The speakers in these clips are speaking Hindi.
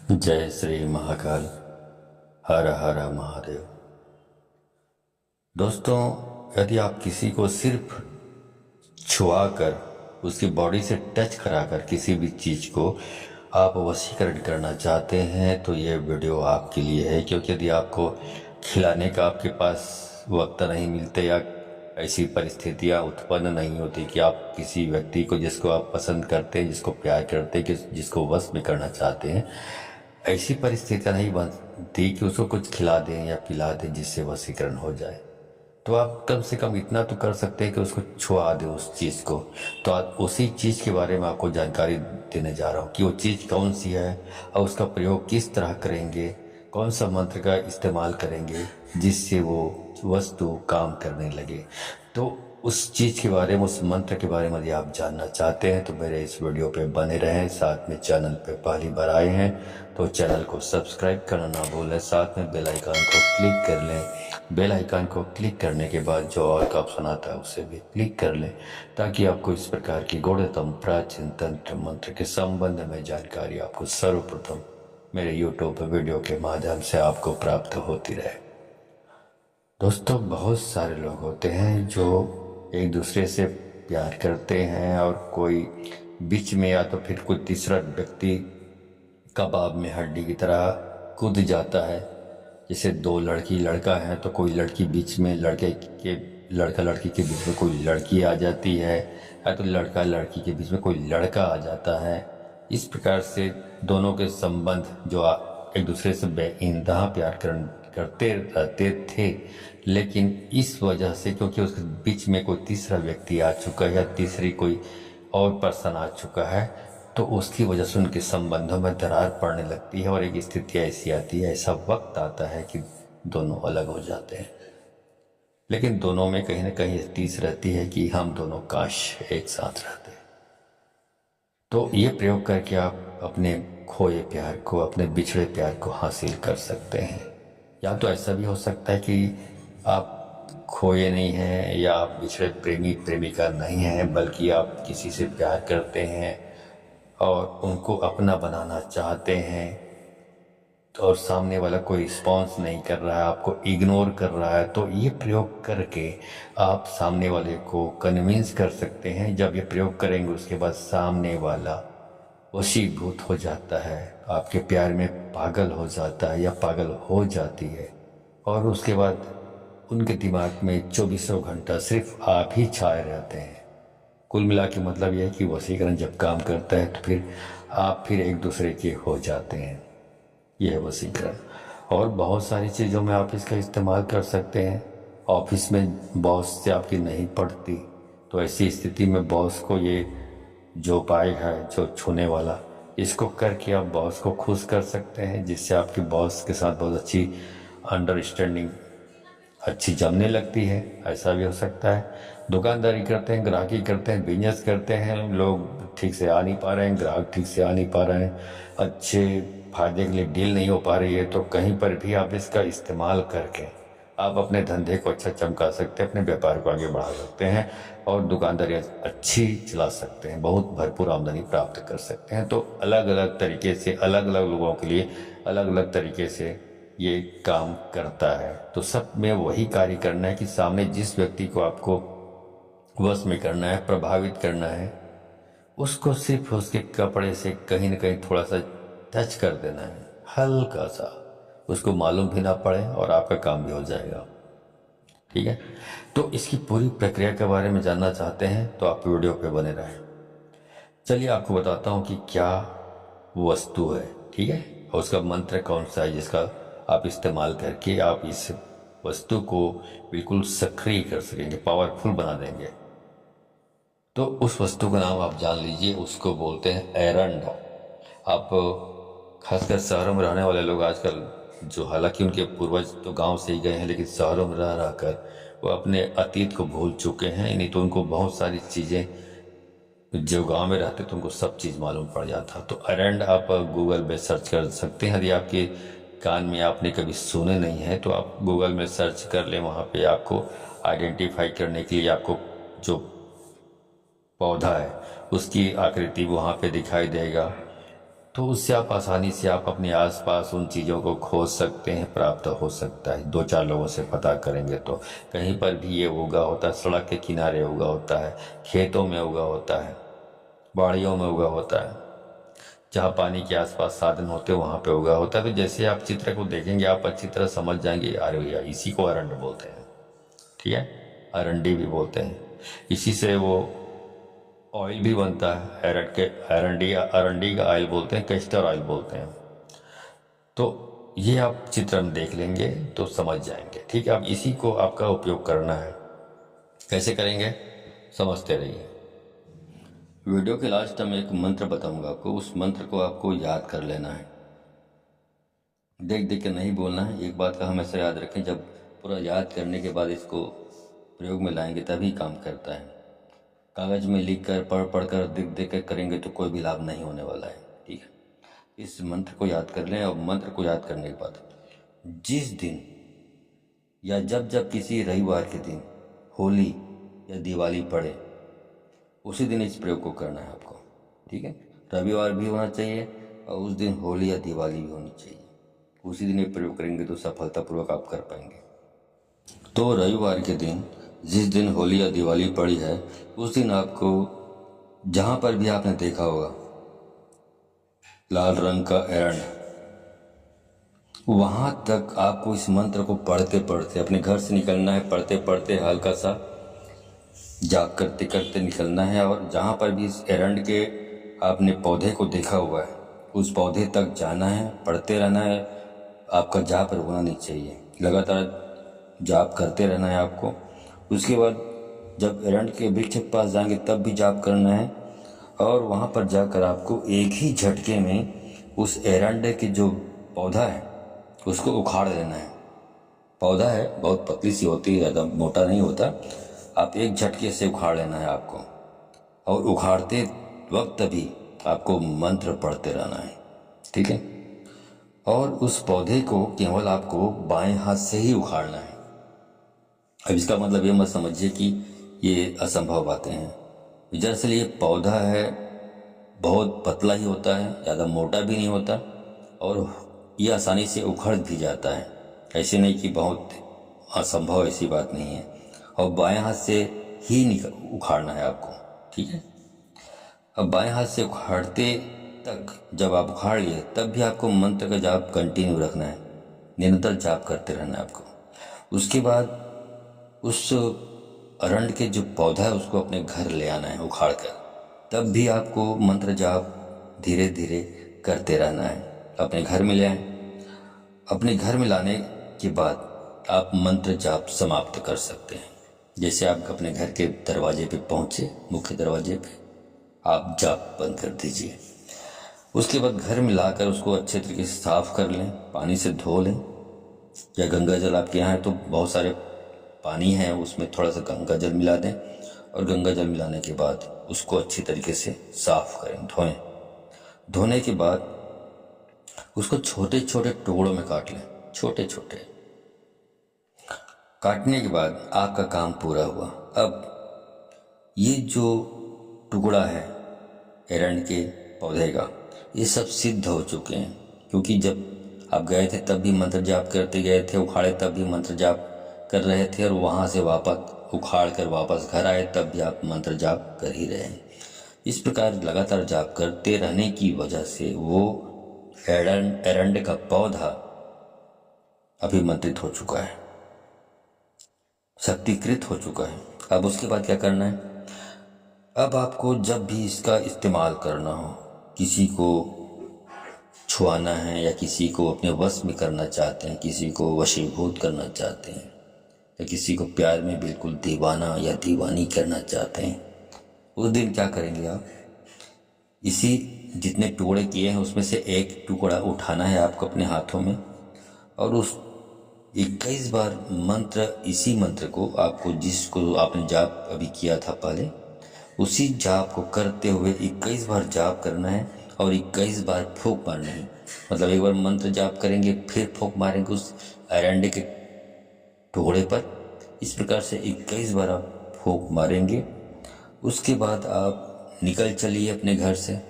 जय श्री महाकाल। हर हर महादेव। दोस्तों, यदि आप किसी को सिर्फ छुआ कर, उसकी बॉडी से टच कराकर किसी भी चीज़ को आप वशीकरण करना चाहते हैं तो ये वीडियो आपके लिए है। क्योंकि यदि आपको खिलाने का आपके पास वक्त नहीं मिलते या ऐसी परिस्थितियाँ उत्पन्न नहीं होती कि आप किसी व्यक्ति को, जिसको आप पसंद करते हैं, जिसको प्यार करते हैं, जिसको वश में करना चाहते हैं, ऐसी परिस्थितियाँ नहीं बनती कि उसको कुछ खिला दें या पिला दें जिससे वशीकरण हो जाए, तो आप कम से कम इतना तो कर सकते हैं कि उसको छुआ दें उस चीज़ को। तो आज उसी चीज़ के बारे में आपको जानकारी देने जा रहा हूँ कि वो चीज़ कौन सी है और उसका प्रयोग किस तरह करेंगे, कौन सा मंत्र का इस्तेमाल करेंगे जिससे वो वस्तु काम करने लगे। तो उस चीज़ के बारे में, उस मंत्र के बारे में यदि आप जानना चाहते हैं तो मेरे इस वीडियो पे बने रहें। साथ में चैनल पे पहली बार आए हैं तो चैनल को सब्सक्राइब करना ना भूलें, साथ में बेल आइकन को क्लिक कर लें। बेल आइकन को क्लिक करने के बाद जो ऑल का ऑप्शन आता है उसे भी क्लिक कर लें, ताकि आपको इस प्रकार की गूढ़तम प्राचीन तंत्र मंत्र के संबंध में जानकारी आपको सर्वप्रथम मेरे यूट्यूब वीडियो के माध्यम से आपको प्राप्त होती रहे। दोस्तों, बहुत सारे लोग होते हैं जो एक दूसरे से प्यार करते हैं और कोई बीच में या तो फिर कोई तीसरा व्यक्ति कबाब में हड्डी की तरह कूद जाता है। जैसे दो लड़की लड़का है तो कोई लड़की बीच में, लड़का लड़की के बीच में कोई लड़की आ जाती है, या तो लड़का लड़की के बीच में कोई लड़का आ जाता है। इस प्रकार से दोनों के संबंध जो एक दूसरे से बेइंतहा प्यार करते रहते थे, लेकिन इस वजह से, क्योंकि उसके बीच में कोई तीसरा व्यक्ति आ चुका है या तीसरी कोई और पर्सन आ चुका है, तो उसकी वजह से उनके संबंधों में दरार पड़ने लगती है और एक स्थिति ऐसी आती है, ऐसा वक्त आता है कि दोनों अलग हो जाते हैं। लेकिन दोनों में कहीं ना कहीं तीस रहती है कि हम दोनों काश एक साथ रहते। तो ये प्रयोग करके आप अपने खोए प्यार को, अपने बिछड़े प्यार को हासिल कर सकते हैं। या तो ऐसा भी हो सकता है कि आप खोए नहीं हैं या आप बिछड़े प्रेमी प्रेमिका नहीं हैं, बल्कि आप किसी से प्यार करते हैं और उनको अपना बनाना चाहते हैं, और सामने वाला कोई रिस्पॉन्स नहीं कर रहा है, आपको इग्नोर कर रहा है। तो ये प्रयोग करके आप सामने वाले को कन्विंस कर सकते हैं। जब ये प्रयोग करेंगे उसके बाद सामने वाला वशीभूत हो जाता है, आपके प्यार में पागल हो जाता है या पागल हो जाती है, और उसके बाद उनके दिमाग में 24 घंटा सिर्फ आप ही छाए रहते हैं। कुल मिला के मतलब यह है कि वशीकरण जब काम करता है तो फिर आप फिर एक दूसरे के हो जाते हैं। यह है वशीकरण। और बहुत सारी चीज़ों में आप इसका इस्तेमाल कर सकते हैं। ऑफिस में बॉस से आपकी नहीं पड़ती, तो ऐसी स्थिति में बॉस को ये जो उपाय है, जो छूने वाला, इसको करके आप बॉस को खुश कर सकते हैं, जिससे आपकी बॉस के साथ बहुत अच्छी अंडरस्टैंडिंग अच्छी जमने लगती है। ऐसा भी हो सकता है। दुकानदारी करते हैं, ग्राहकी करते हैं, बिजनेस करते हैं, लोग ठीक से आ नहीं पा रहे हैं, ग्राहक ठीक से आ नहीं पा रहे हैं, अच्छे फायदे के लिए डील नहीं हो पा रही है, तो कहीं पर भी आप इसका इस्तेमाल करके आप अपने धंधे को अच्छा चमका सकते हैं, अपने व्यापार को आगे बढ़ा सकते हैं और दुकानदारी अच्छी चला सकते हैं, बहुत भरपूर आमदनी प्राप्त कर सकते हैं। तो अलग अलग तरीके से, अलग अलग लोगों के लिए अलग अलग तरीके से ये काम करता है। तो सब में वही कार्य करना है कि सामने जिस व्यक्ति को आपको वश में करना है, प्रभावित करना है, उसको सिर्फ उसके कपड़े से कहीं ना कहीं थोड़ा सा टच कर देना है, हल्का सा, उसको मालूम भी ना पड़े और आपका काम भी हो जाएगा। ठीक है। तो इसकी पूरी प्रक्रिया के बारे में जानना चाहते हैं तो आप वीडियो पे बने रहें। चलिए आपको बताता हूँ कि क्या वस्तु है। ठीक है। और उसका मंत्र कौन सा है जिसका आप इस्तेमाल करके आप इस वस्तु को बिल्कुल सक्रिय कर सकेंगे, पावरफुल बना देंगे। तो उस वस्तु का नाम आप जान लीजिए, उसको बोलते हैं एरंड। आप खासकर शहरों में रहने वाले लोग आजकल, जो हालांकि उनके पूर्वज तो गांव से ही गए हैं, लेकिन शहरों में रह रहकर वो अपने अतीत को भूल चुके हैं। नहीं तो उनको बहुत सारी चीज़ें, जो गांव में रहते तो उनको सब चीज़ मालूम पड़ जाता। तो एरंड आप गूगल पे सर्च कर सकते हैं। यदि आपके कान में आपने कभी सुने नहीं है तो आप गूगल में सर्च कर लें। वहाँ पे आपको आइडेंटिफाई करने के लिए आपको जो पौधा है उसकी आकृति वहाँ पे दिखाई देगा। तो उससे आप आसानी से आप अपने आसपास उन चीज़ों को खोज सकते हैं, प्राप्त हो सकता है। दो चार लोगों से पता करेंगे तो कहीं पर भी ये उगा होता है, सड़क के किनारे उगा होता है, खेतों में उगा होता है, बाड़ियों में उगा होता है, जहाँ पानी के आसपास साधन होते हैं वहाँ पे उगा होता है। तो जैसे आप चित्र को देखेंगे आप अच्छी तरह समझ जाएंगे, अरे भैया इसी को अरंड बोलते हैं, ठीक है, अरंडी भी बोलते हैं। इसी से वो ऑयल भी बनता है, अरंडी अरंडी का ऑयल बोलते हैं, कैस्टर ऑयल बोलते हैं। तो ये आप चित्र में देख लेंगे तो समझ जाएंगे, ठीक है। अब इसी को आपका उपयोग करना है, कैसे करेंगे समझते रहिए। वीडियो के लास्ट में एक मंत्र बताऊंगा आपको, उस मंत्र को आपको याद कर लेना है, देख देख के नहीं बोलना है। एक बात का हमेशा याद रखें, जब पूरा याद करने के बाद इसको प्रयोग में लाएंगे तभी काम करता है। कागज़ में लिख कर पढ़ पढ़ कर देख देख कर करेंगे तो कोई भी लाभ नहीं होने वाला है, ठीक है। इस मंत्र को याद कर लें, और मंत्र को याद करने के बाद जिस दिन या जब जब किसी रविवार के दिन होली या दिवाली पड़े उसी दिन इस प्रयोग को करना है आपको, ठीक है। रविवार भी होना चाहिए और उस दिन होली या दिवाली भी होनी चाहिए, उसी दिन ये प्रयोग करेंगे तो सफलतापूर्वक आप कर पाएंगे। तो रविवार के दिन जिस दिन होली या दिवाली पड़ी है उस दिन आपको, जहाँ पर भी आपने देखा होगा लाल रंग का एरंड, वहाँ तक आपको इस मंत्र को पढ़ते पढ़ते अपने घर से निकलना है, पढ़ते पढ़ते हल्का सा जाप करते करते निकलना है। और जहाँ पर भी इस एरंड के आपने पौधे को देखा हुआ है उस पौधे तक जाना है, पढ़ते रहना है। आपका जाप रुकना नहीं चाहिए, लगातार जाप करते रहना है आपको। उसके बाद जब एरंड के वृक्ष के पास जाएंगे तब भी जाप करना है, और वहाँ पर जाकर आपको एक ही झटके में उस एरंड के जो पौधा है उसको उखाड़ लेना है। पौधा है बहुत पतली सी होती है, ज़्यादा मोटा नहीं होता, आप एक झटके से उखाड़ लेना है आपको। और उखाड़ते वक्त भी आपको मंत्र पढ़ते रहना है, ठीक है। और उस पौधे को केवल आपको बाएं हाथ से ही उखाड़ना है। अब इसका मतलब ये मत समझिए कि ये असंभव बातें हैं। दरअसल ये पौधा है बहुत पतला ही होता है, ज़्यादा मोटा भी नहीं होता, और ये आसानी से उखड़ भी जाता है। ऐसे नहीं कि बहुत असंभव, ऐसी बात नहीं है। और बाएं हाथ से ही उखाड़ना है आपको, ठीक है। अब बाएं हाथ से उखाड़ते तक जब आप उखाड़ लिए तब भी आपको मंत्र का जाप कंटिन्यू रखना है, निरंतर जाप करते रहना है आपको। उसके बाद उस अरंड के जो पौधा है उसको अपने घर ले आना है उखाड़ कर, तब भी आपको मंत्र जाप धीरे धीरे करते रहना है। अपने घर में ले आए, अपने घर में लाने के बाद आप मंत्र जाप समाप्त कर सकते हैं। जैसे आप अपने घर के दरवाजे पे पहुँचे, मुख्य दरवाजे पे, आप जाप बंद कर दीजिए। उसके बाद घर में लाकर उसको अच्छे तरीके से साफ कर लें, पानी से धो लें, या गंगा जल आपके यहाँ है तो बहुत सारे पानी है उसमें थोड़ा सा गंगा जल मिला दें, और गंगा जल मिलाने के बाद उसको अच्छी तरीके से साफ करें, धोएं। धोने के बाद उसको छोटे छोटे टुकड़ों में काट लें, छोटे छोटे। काटने के बाद आपका काम पूरा हुआ। अब ये जो टुकड़ा है एरंड के पौधे का, ये सब सिद्ध हो चुके हैं, क्योंकि जब आप गए थे तब भी मंत्र जाप करते गए थे, उखाड़े तब भी मंत्र जाप कर रहे थे, और वहाँ से वापस उखाड़ कर वापस घर आए तब भी आप मंत्र जाप कर ही रहे हैं। इस प्रकार लगातार जाप करते रहने की वजह से वो एरंड का पौधा अभिमंत्रित हो चुका है, शक्तिकृत हो चुका है। अब उसके बाद क्या करना है, अब आपको जब भी इसका इस्तेमाल करना हो, किसी को छुआना है या किसी को अपने वश में करना चाहते हैं, किसी को वशीभूत करना चाहते हैं, या किसी को प्यार में बिल्कुल दीवाना या दीवानी करना चाहते हैं, उस दिन क्या करेंगे आप, इसी जितने टुकड़े किए हैं उसमें से एक टुकड़ा उठाना है आपको अपने हाथों में, और उस 21 बार मंत्र, इसी मंत्र को आपको, जिसको आपने जाप अभी किया था पहले, उसी जाप को करते हुए 21 बार जाप करना है, और 21 बार फूंक मारना है। मतलब एक बार मंत्र जाप करेंगे फिर फूंक मारेंगे उस एरंड के टुकड़े पर। इस प्रकार से 21 बार आप फूंक मारेंगे। उसके बाद आप निकल चलिए अपने घर से,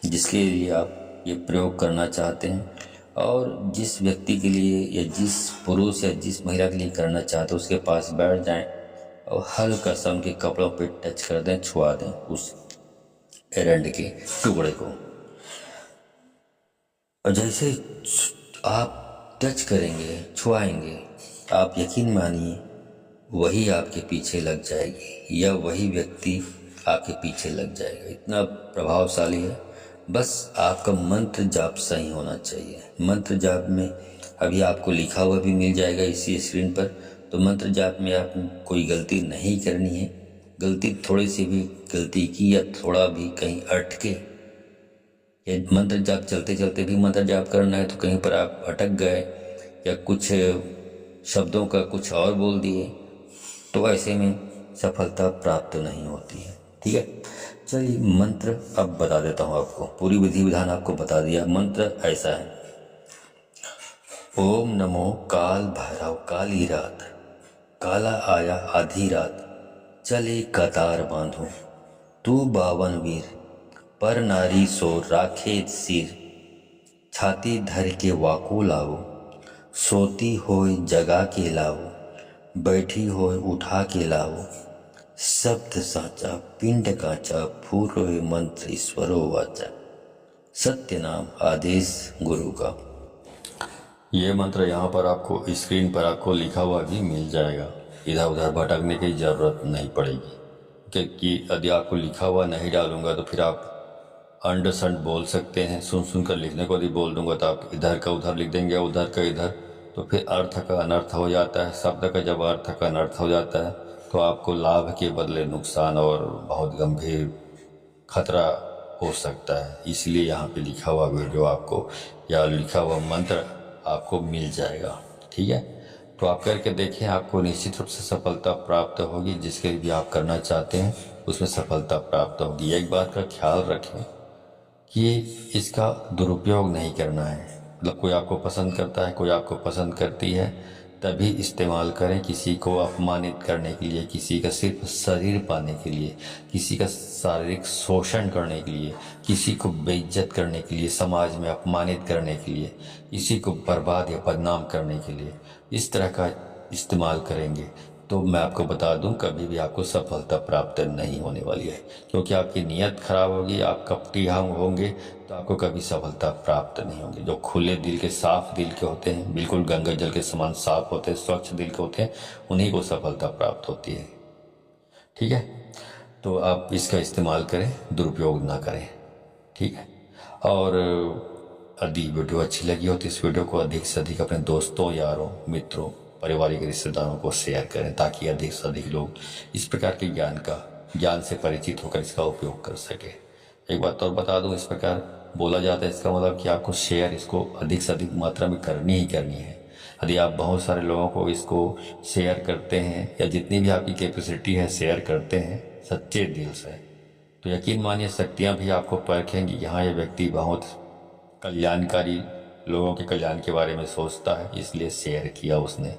जिसके लिए आप ये प्रयोग करना चाहते हैं और जिस व्यक्ति के लिए या जिस पुरुष या जिस महिला के लिए करना चाहते हैं उसके पास बैठ जाएं और हल्का सा उनके कपड़ों पे टच कर दें, छुआ दें उस एरंड के टुकड़े को। और जैसे आप टच करेंगे, छुआएंगे, आप यकीन मानिए वही आपके पीछे लग जाएगी या वही व्यक्ति आपके पीछे लग जाएगा। इतना प्रभावशाली है। बस आपका मंत्र जाप सही होना चाहिए। मंत्र जाप में अभी आपको लिखा हुआ भी मिल जाएगा इसी स्क्रीन पर। तो मंत्र जाप में आप कोई गलती नहीं करनी है। गलती थोड़ी सी भी गलती की या थोड़ा भी कहीं अटके या मंत्र जाप चलते चलते भी मंत्र जाप करना है तो कहीं पर आप अटक गए या कुछ शब्दों का कुछ और बोल दिए तो ऐसे में सफलता प्राप्त नहीं होती है। ठीक है, चलिए मंत्र अब बता देता हूँ आपको। पूरी विधि विधान आपको बता दिया। मंत्र ऐसा है, ओम नमो काल भैरव काली रात, काला आया आधी रात, चले कतार बांधो, तू बावन वीर, पर नारी सो राखे सिर, छाती धर के वाको लाओ, सोती होए जगा के लाओ, बैठी होए उठा के लाओ, शब्द साचा पिंड काचा, फूल रोए मंत्र ईश्वरो वाचा, सत्य नाम आदेश गुरु का। ये मंत्र यहाँ पर आपको स्क्रीन पर आपको लिखा हुआ भी मिल जाएगा। इधर उधर भटकने की ज़रूरत नहीं पड़ेगी, क्योंकि यदि आपको लिखा हुआ नहीं डालूंगा तो फिर आप अंड संड बोल सकते हैं। सुन सुन कर लिखने को यदि बोल दूंगा तो आप इधर का उधर लिख देंगे, उधर का इधर, तो फिर अर्थ का अनर्थ हो जाता है। शब्द का जब अर्थ का अनर्थ हो जाता है तो आपको लाभ के बदले नुकसान और बहुत गंभीर खतरा हो सकता है। इसलिए यहाँ पे लिखा हुआ वीडियो आपको या लिखा हुआ मंत्र आपको मिल जाएगा। ठीक है, तो आप करके देखें, आपको निश्चित रूप से सफलता प्राप्त होगी। जिसके भी आप करना चाहते हैं उसमें सफलता प्राप्त होगी। एक बात का ख्याल रखें कि इसका दुरुपयोग नहीं करना है। मतलब कोई आपको पसंद करता है, कोई आपको पसंद करती है, तभी इस्तेमाल करें। किसी को अपमानित करने के लिए, किसी का सिर्फ शरीर पाने के लिए, किसी का शारीरिक शोषण करने के लिए, किसी को बेइज्जत करने के लिए, समाज में अपमानित करने के लिए, किसी को बर्बाद या बदनाम करने के लिए इस तरह का इस्तेमाल करेंगे तो मैं आपको बता दूं कभी भी आपको सफलता प्राप्त नहीं होने वाली है। क्योंकि आपकी नीयत खराब होगी, आप कपटी होंगे तो आपको कभी सफलता प्राप्त नहीं होगी। जो खुले दिल के, साफ दिल के होते हैं, बिल्कुल गंगा जल के समान साफ होते हैं, स्वच्छ दिल के होते हैं, उन्हीं को सफलता प्राप्त होती है। ठीक है, तो आप इसका इस्तेमाल करें, दुरुपयोग ना करें। ठीक है, और यदि वीडियो अच्छी लगी हो तो इस वीडियो को अधिक से अधिक अपने दोस्तों, यारों, मित्रों, पारिवारिक रिश्तेदारों को शेयर करें ताकि अधिक से अधिक लोग इस प्रकार के ज्ञान से परिचित होकर इसका उपयोग कर सके। एक बात और बता दूं, इस प्रकार बोला जाता है, इसका मतलब कि आपको शेयर इसको अधिक से अधिक मात्रा में करनी ही करनी है। यदि आप बहुत सारे लोगों को इसको शेयर करते हैं या जितनी भी आपकी कैपेसिटी है शेयर करते हैं सच्चे दिल से, तो यकीन मानिए शक्तियाँ भी आपको परखेंगी। यहाँ ये व्यक्ति बहुत कल्याणकारी, लोगों के कल्याण के बारे में सोचता है, इसलिए शेयर किया उसने।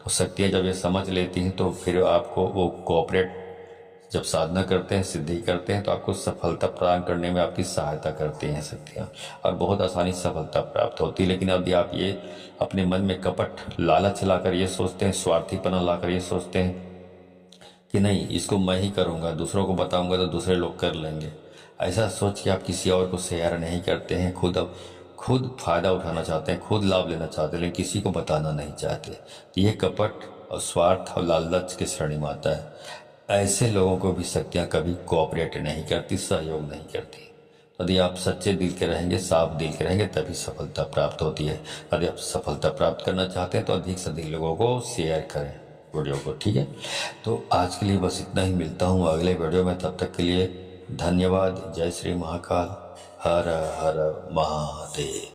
तो शक्तियाँ जब ये समझ लेती हैं तो फिर आपको वो कोऑपरेट, जब साधना करते हैं, सिद्धि करते हैं, तो आपको सफलता प्रदान करने में आपकी सहायता करती हैं शक्तियाँ, और बहुत आसानी से सफलता प्राप्त होती है। लेकिन यदि आप ये अपने मन में कपट, लालच लाकर ये सोचते हैं, स्वार्थीपना लाकर ये सोचते हैं कि नहीं इसको मैं ही करूँगा, दूसरों को बताऊँगा तो दूसरे लोग कर लेंगे, ऐसा सोच के आप किसी और को शेयर नहीं करते हैं। खुद फायदा उठाना चाहते हैं, खुद लाभ लेना चाहते हैं, लेकिन किसी को बताना नहीं चाहते। ये कपट और स्वार्थ और लालच के श्रेणी में आता है। ऐसे लोगों को भी शक्तियाँ कभी कोऑपरेट नहीं करती, सहयोग नहीं करती। यदि आप सच्चे दिल के रहेंगे, साफ दिल के रहेंगे, तभी सफलता प्राप्त होती है। यदि आप सफलता प्राप्त करना चाहते हैं तो अधिक से अधिक लोगों को शेयर करें वीडियो को। ठीक है, तो आज के लिए बस इतना ही। मिलता हूँ अगले वीडियो में, तब तक के लिए धन्यवाद। जय श्री महाकाल, हर हर महादेव।